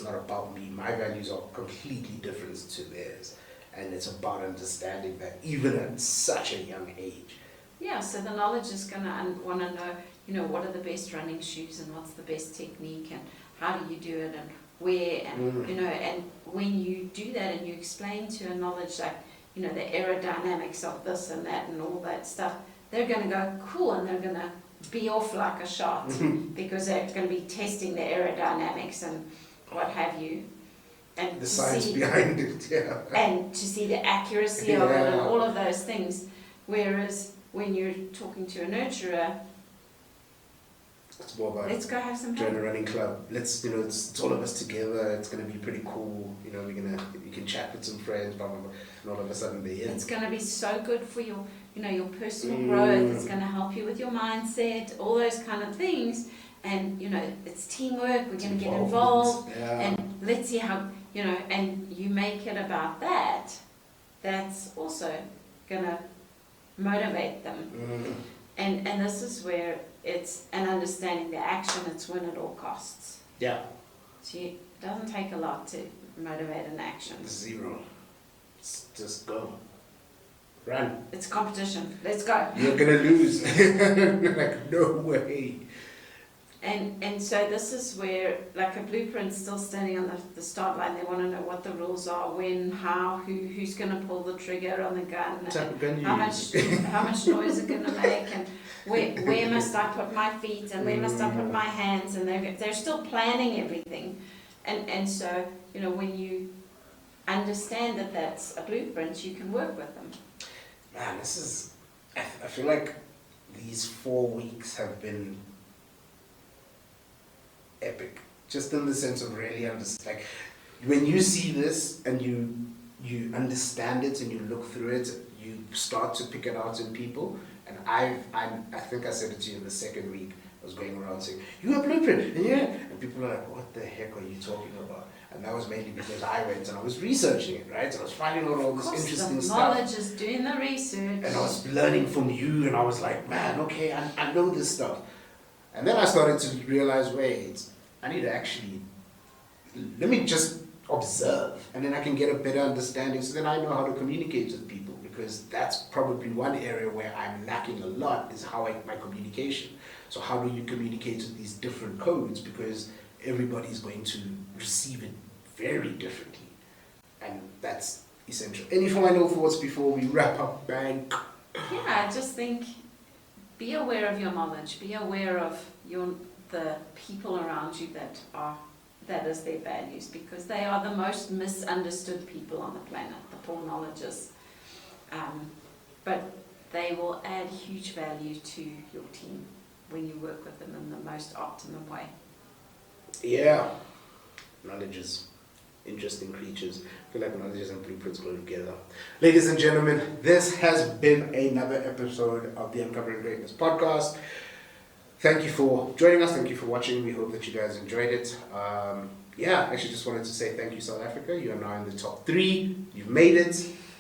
not about me. My values are completely different to theirs. And it's about understanding that even at such a young age. Yeah, so the knowledge is going to want to know, what are the best running shoes and what's the best technique and how do you do it and where and, and when you do that and you explain to a knowledge like, the aerodynamics of this and that and all that stuff, they're going to go, cool, and they're going to be off like a shot because they're going to be testing the aerodynamics and what have you. And the science behind it, yeah. And to see the accuracy of it and all of those things. Whereas when you're talking to a nurturer, it's more about, let's go have some join fun. a running club. Let's, it's all of us together. It's going to be pretty cool. You can chat with some friends, blah, blah, blah. And all of a sudden they're in. It's going to be so good for your, your personal growth. It's going to help you with your mindset, all those kind of things. And, it's teamwork. We're going to get involved. Yeah. And let's see how, and you make it about that. That's also going to motivate them. And this is where it's an understanding the action, it's win at all costs. Yeah. So it doesn't take a lot to motivate an action. Zero. Just go. Run. It's competition. Let's go. You're gonna lose. Like, no way. And so this is where, like, a blueprint's still standing on the start line. They want to know what the rules are, when, how, who's going to pull the trigger on the gun, and how much noise it's going to make, and where must I put my feet, and where must I put my hands, and they're still planning everything. And so, when you understand that that's a blueprint, you can work with them. Man, I feel like these 4 weeks have been epic, just in the sense of really understand. Like, when you see this and you understand it and you look through it, you start to pick it out in people. And I think I said it to you in the second week. I was going around saying, "You have blueprint," and people are like, "What the heck are you talking about?" And that was mainly because I went and I was researching it, right? And I was finding out all this interesting stuff. Knowledge is doing the research. And I was learning from you, and I was like, man, okay, I know this stuff. And then I started to realize, wait, I need to actually, let me just observe, and then I can get a better understanding, so then I know how to communicate with people, because that's probably one area where I'm lacking a lot, is my communication. So how do you communicate with these different codes, because everybody's going to receive it very differently, and that's essential. Any final thoughts before we wrap up, Bank? Yeah, I just think, be aware of your knowledge, be aware of the people around you that is their values, because they are the most misunderstood people on the planet, the poor knowledges. But they will add huge value to your team when you work with them in the most optimum way. Yeah, knowledge interesting creatures. I feel like knowledge and blueprints go together. Ladies and gentlemen, this has been another episode of the Uncovering Greatness podcast. Thank you for joining us. Thank you for watching. We hope that you guys enjoyed it. Actually just wanted to say thank you, South Africa. You are now in the top 3. You've made it.